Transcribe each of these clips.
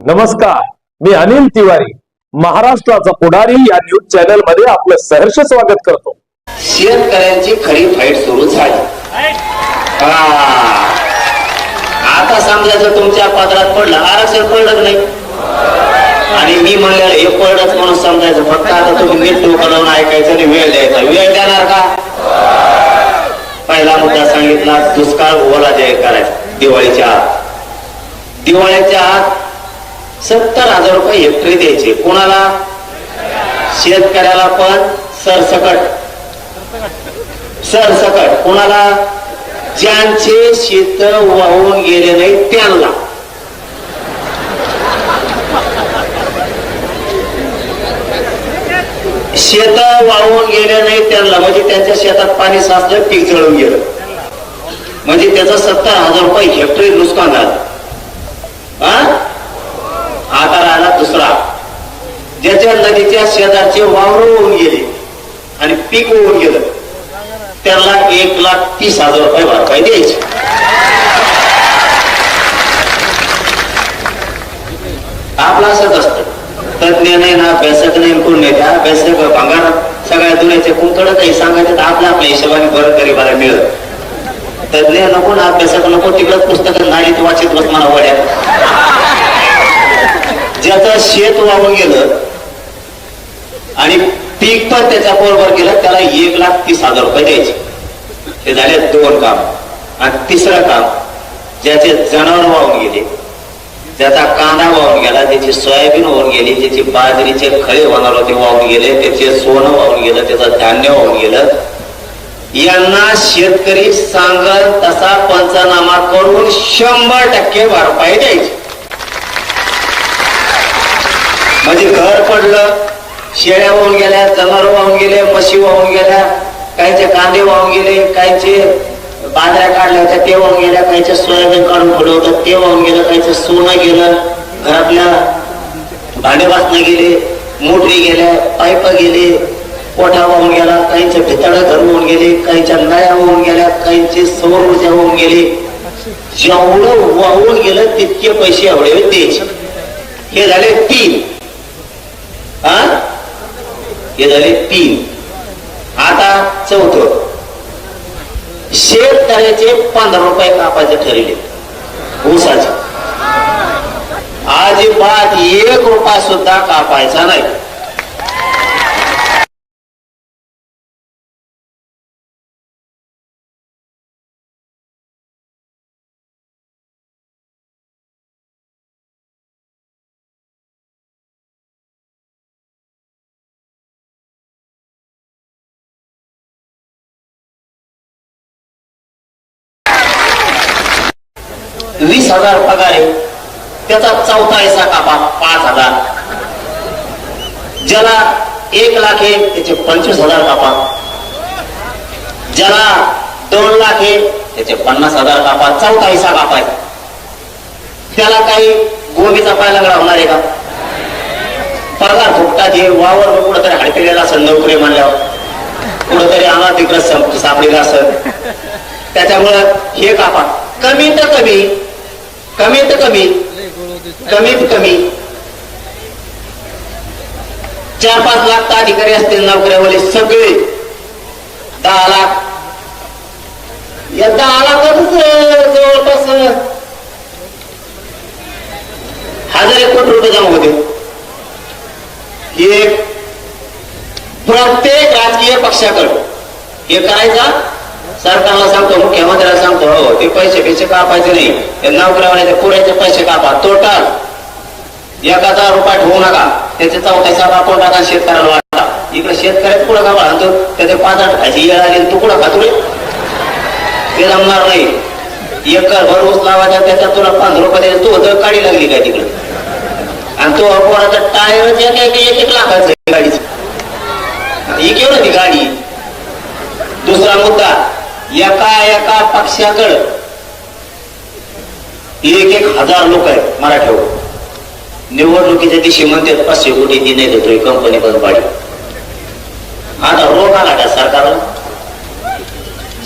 नमस्कार, मी अनिल तिवारी, महाराष्ट्राचा पुढारी या न्यूज चॅनल मध्ये आपलं सहर्ष स्वागत करतो. शेतकऱ्यांची खरी फाईट सुरू झाली. आता समजायचं तुमच्या पदरात पडलं, आरक्षण पडलं नाही आणि मी म्हणलेलं हे पडलंच म्हणून समजायचं. फक्त आता तुम्ही नीट डोकं लावून ऐकायचं आणि वेळ द्यायचा. वेळ देणार का? पहिला मुद्दा सांगितला, दुष्काळ ओला जाहीर करायचा दिवाळीच्या आत. दिवाळीच्या आत 70,000 रुपये हेक्टरी द्यायचे. कोणाला? शेतकऱ्याला पण सरसकट. कोणाला? ज्यांचे शेत वाहून गेले नाही त्यांना. शेत वाहून गेले नाही त्यांना म्हणजे त्यांच्या शेतात पाणी साचलं, पीक जळून गेलं म्हणजे त्याचं 70,000 रुपये हेक्टरी नुकसान झालं. आता राहिला दुसरा, ज्याच्या नदीच्या शेजारचे वावर होऊन गेले आणि पीक होऊन गेलं त्याला 1,30,000 रुपये भरपाई द्यायची. आपलं असंच असतं. तज्ञ नाही ना, अभ्यासक नाही, कोण नाही. त्या अभ्यासक भांगार सगळ्या दुनियाचे कोणकडं काही सांगायचं तर आपल्या हिशोबाने बरं गरीबाला मिळत. तज्ञ नको ना, अभ्यासक नको, तिकडं पुस्तकं नाहीत वाचित बस मला वड्या. ज्याचं शेत वाहून गेलं आणि पीक पण त्याच्या बरोबर गेलं त्याला 1,30,000 रुपये द्यायचे. हे झाले 2 काम. आणि तिसरं काम, ज्याचे जनावर वाहून गेले, ज्याचा कांदा वाहून गेला, ज्याची सोयाबीन वाहून गेली, ज्याची बाजरीचे खळे होणार होते वाहून गेले, त्याचे सोनं वाहून गेलं, त्याचं धान्य वाहून गेलं, यांना शेतकरी सांगल तसा पंचनामा करून 100% भरपाई द्यायची. म्हणजे घर पडलं, शेळ्या वाहून गेल्या, जनावर वाहून गेले, म्हशी वाहून गेल्या, काहीचे कांदे वाहून गेले, काहीचे बाजऱ्या काढल्या होत्या ते वाहून गेल्या, काहीचे सोयाबीन काढून ठेवलं होतं ते वाहून गेलं, काहीचं सोनं गेलं, घरातल्या भांडे वासनं गेले, मोटरी गेल्या, पाईप गेले, कोठा वाहून गेला, काहींचे भिताडं घर वाहून गेले, काहींच्या नळ्या वाहून गेल्या, काहींची सौर ऊर्जा वाहून गेली. जेवढं वाहून गेलं तितके पैसे एवढे द्यायचे. हे झाले 3. हे झाले 3. आता चौथं, शेतकऱ्याचे 15 रुपये कापायचे ठरले ऊसाचे. अजिबात 1 रुपया सुद्धा कापायचा नाही. $20,000 पगार आहे, त्याचा 1/4 हिस्सा कापा 5,000. ज्याला 1 लाख आहे त्याचे 25,000 कापा. ज्याला 2 लाख आहे त्याचे 50,000 कापा. 1/4 हिस्सा कापाय. त्याला काही गोबीचा पाय लागला होणार आहे का? पगार फुकटात हे वावर कुठंतरी हडकेलेला असेल, नोकरी म्हणल्यावर कुठंतरी आम्हाला तिकडं सापडेला असेल, त्याच्यामुळं हे कापा. कमीत कमी 4-5 लाख अधिकारी असतील नोकऱ्यावाले सगळे. 10 लाख. या 10 लाखातच जवळपास 1,000 कोटी रुपये जमा होते. हे प्रत्येक राजकीय पक्षाकडे हे करायचा. सरकारला सांगतो, मुख्यमंत्र्याला सांगतो, हो ते पैसे कापायचे नाही, नोकऱ्यावाल्याचे पुरेचे पैसे कापा. टोटल 1,000 रुपये ठेवू नका, त्याचे 1/4 हिस्सा कापून टाका, शेतकऱ्याला वाटा. इकडे शेतकऱ्यात पुढे का म्हणतो त्याचे 5-8 खायची येळ आली, तू कुठं खातो रे? ते जमणार नाही. 1 एकर ऊस लावायचा, त्याच्यात तुला 15 रुपये द्यायचे, तू जर काढी लागली काय तिकडे? आणि तो पोराचा टायरच 1 लाखाचं गाडीच. ही केवढं ती गाडी? दुसरा मुद्दा, एका पक्षाकडे 1,000 लोक आहेत मराठ्यावर. निवडणुकीच्या दिवशी म्हणतात 500 कोटी दिने देतोय कंपनी बंद पाडी. आता रोग आला का सरकारला?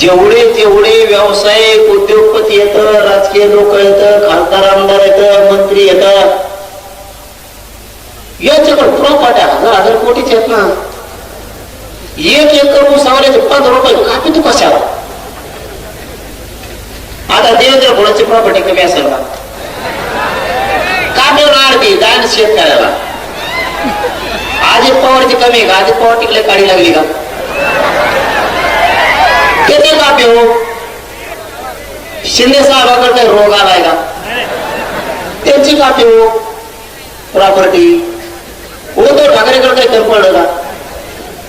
जेवढे जेवढे व्यावसायिक उद्योगपती येतं, राजकीय लोक येतं, खासदार आमदार येतं, मंत्री येतं, त्यांच्याकडे प्रॉपर्ट्या हजार हजार कोटीच्या आहेत ना. 1 एकर ऊसावर 15 रुपये कापी तू कशाला. आता देवेंद्र फडणवीसची प्रॉपर्टी कमी असेल का. कापी आडती जाण शेतकऱ्याला. अजित पवारची कमी आहे का. अजित पवार तिकडे काढी लागली का. किती कापी हो. शिंदे साहेबांकडे काही रोग आलाय का. त्यांची कापी हो प्रॉपर्टी. उद्धव ठाकरेकडे काही कमी पडलं का.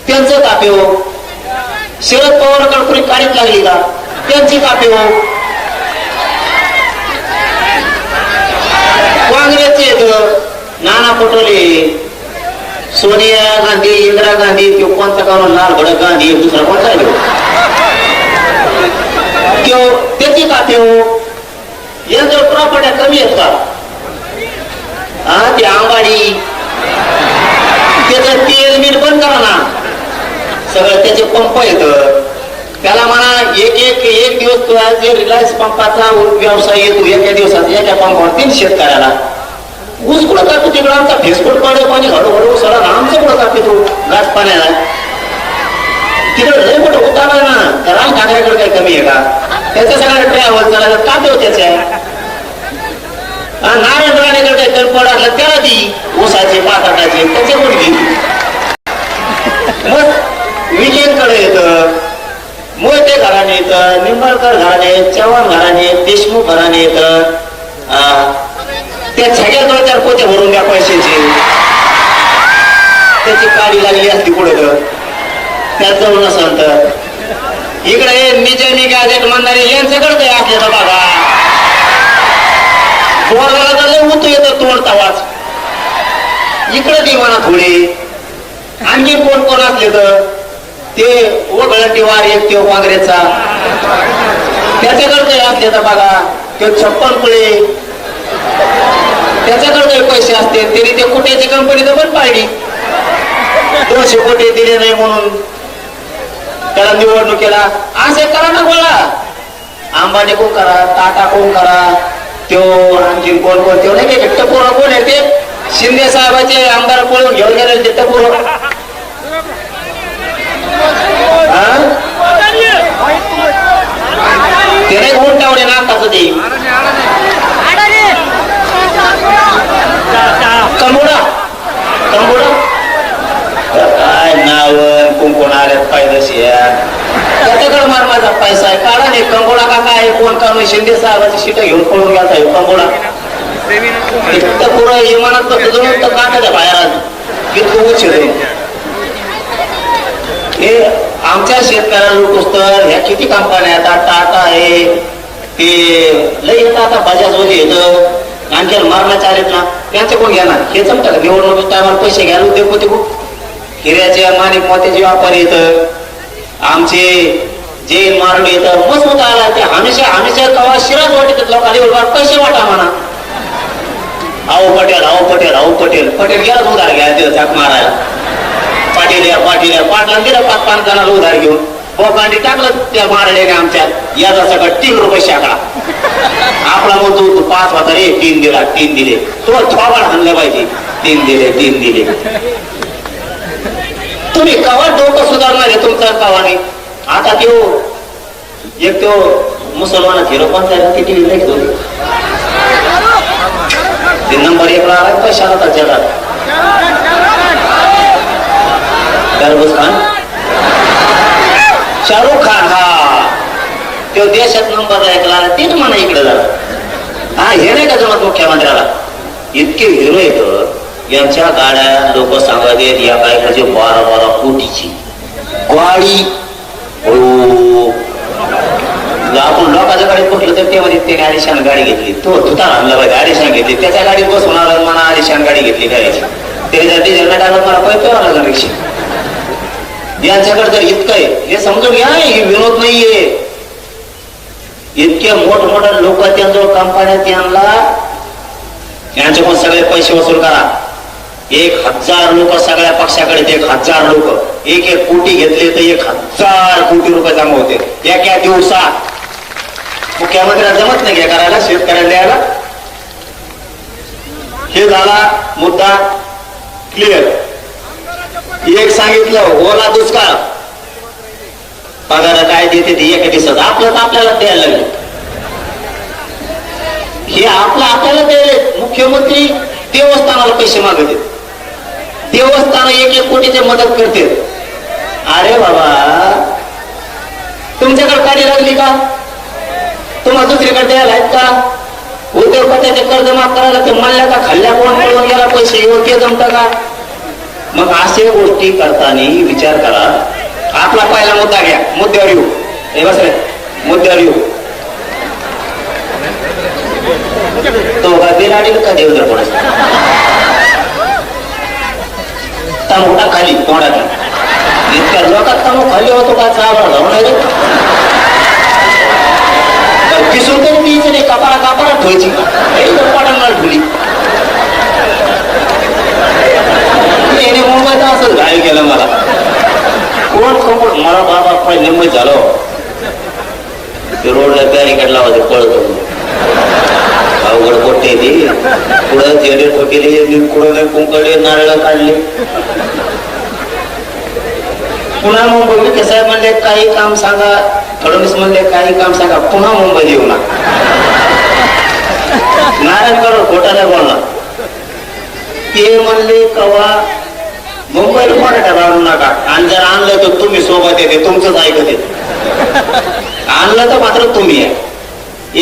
त्यांचं कापी हो. शरद पवारकडे कुणी काढीत लागली का. त्यांची कापी हो. काँग्रेसचे नाना पटोले, सोनिया गांधी, इंदिरा गांधी, किंवा कोणता गाव लाल भडक गांधी, दुसरा कोणता आहे त्याची कापी हो. यांच्या प्रॉपर्ट्या कमी आहेत का. हा ते आंबाडी त्याचं तेल मीठ बंद करा ना. सगळं त्याचे पंप येत. त्याला म्हणा एक दिवस तुला जे रिलायन्स पंपाचा व्यवसाय येतो एका दिवसात एका पंपावर 3 शेतकऱ्याला ऊस कुठं कापतो. तिकडं आमचा फेसबुक पडे पाणी हळूहळू सरा आमचं कुठं कापतो गाठ पाण्याला. तिकडे लय मोठं उतारा ना. त्या राज ठाकरेकडे काही कमी आहे का. त्याच्या सगळ्या ट्रॅव्हल चालायला कापतो त्याच्या. नारायण राणेकडे काही कणपड असलं त्याला ती ऊसाचे पाताटाचे त्याच्या मुलगी. मग विजयकडे येत, मोहिते घराणे येत, निंबाळकर घराणे, चव्हाण घराणे, देशमुख घराणे येत. त्या सगळ्या 4 पोते भरून द्या पैशाचे. त्याची काडी लागली असती पुढे त्यात जाऊन नसत. इकडे निजे निघाले म्हणणारे यांच्याकडे असले तर बघा उतू येत तोडता वाच. इकडे ती म्हणा थोडी. आणखी कोण कोण असले तर ते वगळती वार एक ते काँग्रेसचा त्याच्याकडे असले तर बघा. ते 56 पुळे त्याच्याकडे पैसे असते तरी ते कुठेची कंपनी तर पण पाहिली. 200 कोटी दिले नाही म्हणून त्याला निवडणुकीला असे करा ना. बोला अंबानी कोण करा, टाटा कोण करा, तो आणखी कोण कोण तो नाही का टपोरा कोण आहे ते शिंदे साहेबाचे आमदार पळून घेऊन गेले ते टपोर. ते नाही उंटावडे नाकाचं ते कंबोडा कंबोडा काय नाव कोण आल्यात पायदशी. त्याच्याकडे मार माझा पैसा आहे. काढा नाही कंबोडा का काय कोण काढून शिंदे साहेबाची सीट घेऊन पळून गेला आहे कंबोडा. पुरं इमानात बसलं तर काढायच्या बाहेर इतकं उच्च हे आमच्या शेतकऱ्याला लोक तर ह्या किती कंपन्या आता टाटा आहे ते लय येतं. आता बजाज वगैरे येतं आणखी मारण्याचे आलेत ना त्यांचे कोण घेणार. हे जमतं का निवडणूक टायमाला पैसे घ्यायला उद्योग होते खूप. हिऱ्याचे माणिक मोत्याचे व्यापार येतं. आमचे जैन मारले येतं मस्त होता आला. ते हमेशा हमेशा कवा शिराज वाटत लोकांना पैसे वाटा म्हणा. आहो पटेल आहो पटेल आहो पटेल पटेल गेलाच उधार घ्या तिथं झाक मारायला. पाटील या पाटील या पाटला दिला 5-5 जणांना उधार घेऊन बोकांडी टाकलं त्या मारल्याने आमच्या याचा सगळं 3 रुपये शाकडा. आपला म्हणतो 5 होता रे 3 दिला 3 दिले. तो थोबाड हाणलं पाहिजे. 3 दिले 3 दिले. तुम्ही कवा डोकं सुधारणार आहे तुमचं कवाने. आता तो एक तो मुसलमानात हिरो कोणता ते टीव्ही लगेच होते ते नंबर 1 ला आला पैशाला तर जगात. दरबूज खान शाहरुख खान हा तो देशात नंबर 1 ला आला. तेच म्हणा इकडे झाला. हा हे नाही का जमत मुख्यमंत्र्याला. इतके हिरो येत यांच्या गाड्या लोक सांगत येत या काय म्हणजे 12-12 कोटीची गाडी. आपण लोकांच्या गाडीत कुठलं तर तेव्हा त्याने आलिशान गाडी घेतली. तो तुता आणला पाहिजे आलिशान घेतली. त्याच्या गाडीत बसून आला म्हणा आलिशान गाडी घेतली गाडीची. त्याच्यासाठी डिझेल टाकलं मला पैसे लागला रिक्षा. यांच्याकडे जर इतकं आहे हे समजून घ्या. हे विनोद नाहीये. इतके मोठमोठ्या लोक त्यांजवळ कंपन्यात यांना यांच्याकडून सगळे पैसे वसूल करा. 1000 लोक सगळ्या पक्षाकडे 1000 लोक 1-1 कोटी घेतले तर 1000 कोटी रुपये जमा होते एका दिवसात. मुख्यमंत्र्याला जमत नाही घ्या करायला शेतकऱ्याला द्यायला. हे झाला मुद्दा क्लिअर. एक सांगितलं ओला दुष्काळ, पगार काय देते ते एका दिवसात आपलं तर आपल्याला द्यायला लागले. हे आपल्याला द्यायले. मुख्यमंत्री देवस्थानाला पैसे मागत आहेत, देवस्थान 1-1 कोटीची मदत करते. अरे बाबा, तुमच्याकडे गाडी लागली का? तुम्हाला दुसरीकडे द्यायला आहेत का? उद्योगपत्याचे कर्ज माफ करायला ते म्हणल्या का खाल्ल्या कोण मिळून गेला पैसे योग्य जमतं का? मग असे गोष्टी करताना विचार करा. आपला पहिला मुद्दा घ्या, मुद्द्यावर येऊ. हे बस रे, मुद्द्यावर येऊ. तो का बिराडी का देवदर कोणाचा तमोटा खाली तोंडात इतक्या लोकात तमो खाली होतो का? चावला जाऊ नाही किसून तरी तीच नाही, कपाळा ठेवायची पाडांना ठेवली. मुंबईत असंच घायल केलं मला. कोण मला बाबा पहिले मुंबईत झालो. ते रोडला बॅरिकेड लावायचं पळतो. अवघड पोट्टे ती पुढं जेडे ठोकेले, पुढं नाही कुंकडे, नारळ काढले. पुन्हा मुंबई ते साहेब म्हणले काही काम सांगा, फडणवीस म्हणले काही काम सांगा, पुन्हा मुंबईत येऊ ना. नारायण करोड खोटा नाही बोलला. ते म्हणले कवा मुंबईला मराठा आणू नका, आणि जर आणलं तर तुम्ही सोबत येते, तुमचंच ऐकत येते. आणलं तर मात्र तुम्ही आहे.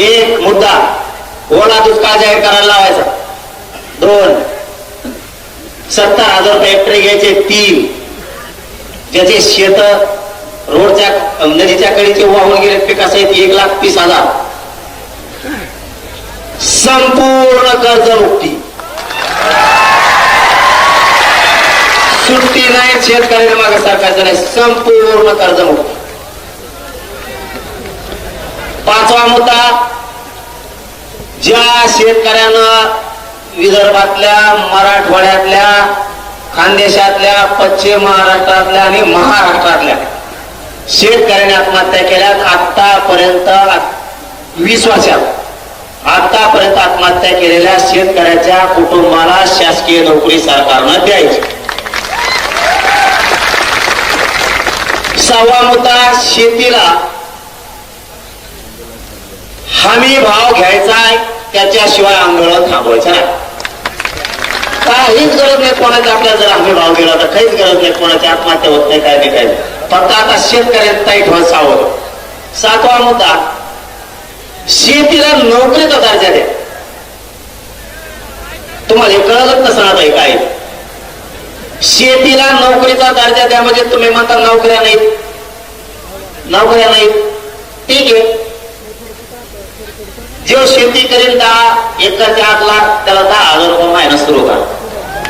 एक मुद्दा ओला दुष्काळ जाहीर करायला लावायचा. 2 70,000 रुपये हेक्टरी घ्यायचे. 3 ज्याचे शेत रोडच्या नदीच्या कडीचे वाहून गेले पिकासहित 1,30,000 संपूर्ण कर्जमुक्ती. सुट्टी नाही शेतकऱ्याला मागे सरकारचं नाही, संपूर्ण कर्जमुक्ती. 5वा मुद्दा, ज्या शेतकऱ्यानं विदर्भातल्या, मराठवाड्यातल्या, खानदेशातल्या, पश्चिम महाराष्ट्रातल्या आणि महाराष्ट्रातल्या शेतकऱ्यांनी आत्महत्या केल्यात, आतापर्यंत 20 वर्षात आतापर्यंत आत्महत्या केलेल्या शेतकऱ्याच्या कुटुंबाला शासकीय नोकरी सरकारनं द्यायची. 6वा मुद्दा, शेतीला हमी भाव घ्यायचा आहे, त्याच्याशिवाय आंदोलन थांबवायचं नाही. काहीच गरज नाही कोणाची. आपल्याला जर हमी भाव दिला तर काहीच गरज नाही कोणाची आत्महत्या होत नाही, काय नाही काय. फक्त आता शेतकऱ्यांना ताईट व्हायला सावध. 7वा मुद्दा, शेतीला नोकरीचा दर्जा द्या. तुम्हाला हे कळलंच नसणार आता काय. शेतीला नोकरीचा दर्जा द्या म्हणजे तुम्ही म्हणता नोकऱ्या नाहीत, नोकऱ्या नाहीत. ठीक आहे, जो शेती करेल 10 एकरच्या 8 लाख त्याला 10,000 रुपये महिना सुरू करा.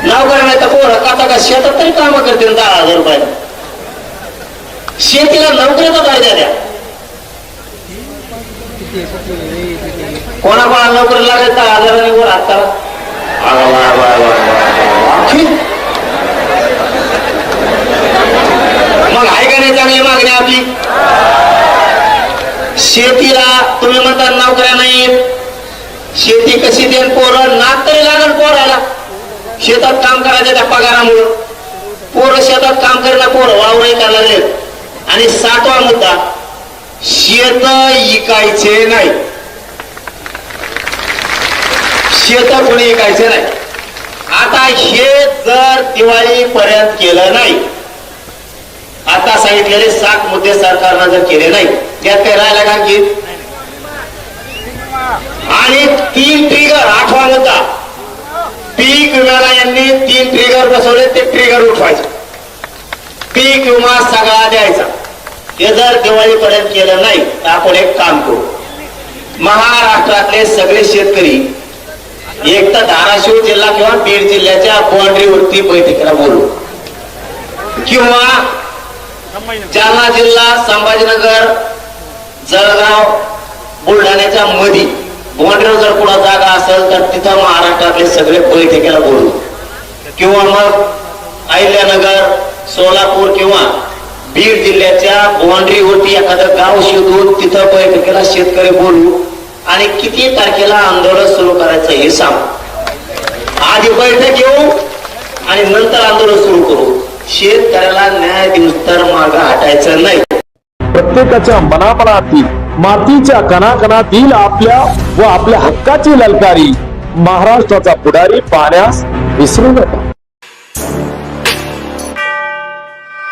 नोकऱ्या नाही तर पोरं का शेतात तरी काम करतील 10,000 रुपये. शेतीला नोकरीचा दर्जा द्या. कोणाकोणाला नोकरी लागेल 10,000 वर हात करा. मग आहे का नाही चांगली मागणी आपली? शेतीला तुम्ही म्हणता नोकऱ्या नाहीत, शेती कशी देईल? पोरं नाक तरी लागल पोराला. शेतात काम करायचं त्या पगारामुळं. पोरं शेतात काम करणं, पोरं वावरही करायला लागले. आणि 7वा मुद्दा, शेत इकायचे नाही. शेत कोणी इकायचे नाही. आता हे जर दिवाळीपर्यंत केलं नाही, आता सांगितलेले 7 मुद्दे सरकारनं जर केले नाही, त्यात काही राहिला का की? आणि 3 ट्रिगर. 8वा मुद्दा, पीक विम्याला यांनी 3 ट्रिगर बसवले, ते ट्रिगर उठवायचे. पीक विमा सगळा द्यायचा. हे जर दिवाळीपर्यंत केलं नाही तर आपण एक काम करू. महाराष्ट्रातले सगळे शेतकरी एक तर धाराशिव जिल्हा किंवा बीड जिल्ह्याच्या बाउंड्रीवरती बैठकीला बोलू, किंवा जालना जिल्हा, संभाजीनगर, जळगाव, बुलढाण्याच्या मधी बाउंड्रीवर जर कुठं जागा असेल तर तिथं महाराष्ट्रातले सगळे बैठकीला बोलू, किंवा मग अहिल्यानगर, सोलापूर किंवा बीड जिल्ह्याच्या बाउंड्रीवरती एखादं गाव शोधून तिथं बैठकीला शेतकरी बोलू आणि किती तारखेला आंदोलन सुरू करायचं हे सांगू. आधी बैठक घेऊ, आणि नंतर आंदोलन सुरू करू. शेतकऱ्याला न्याय देऊस तर मागं हटायचं नाही. प्रत्येकाच्या मनामनातील मातीच्या कणाकणातील आपल्या व आपल्या हक्काची ललकारी महाराष्ट्राचा पुढारी पाहण्यास विसरू नका.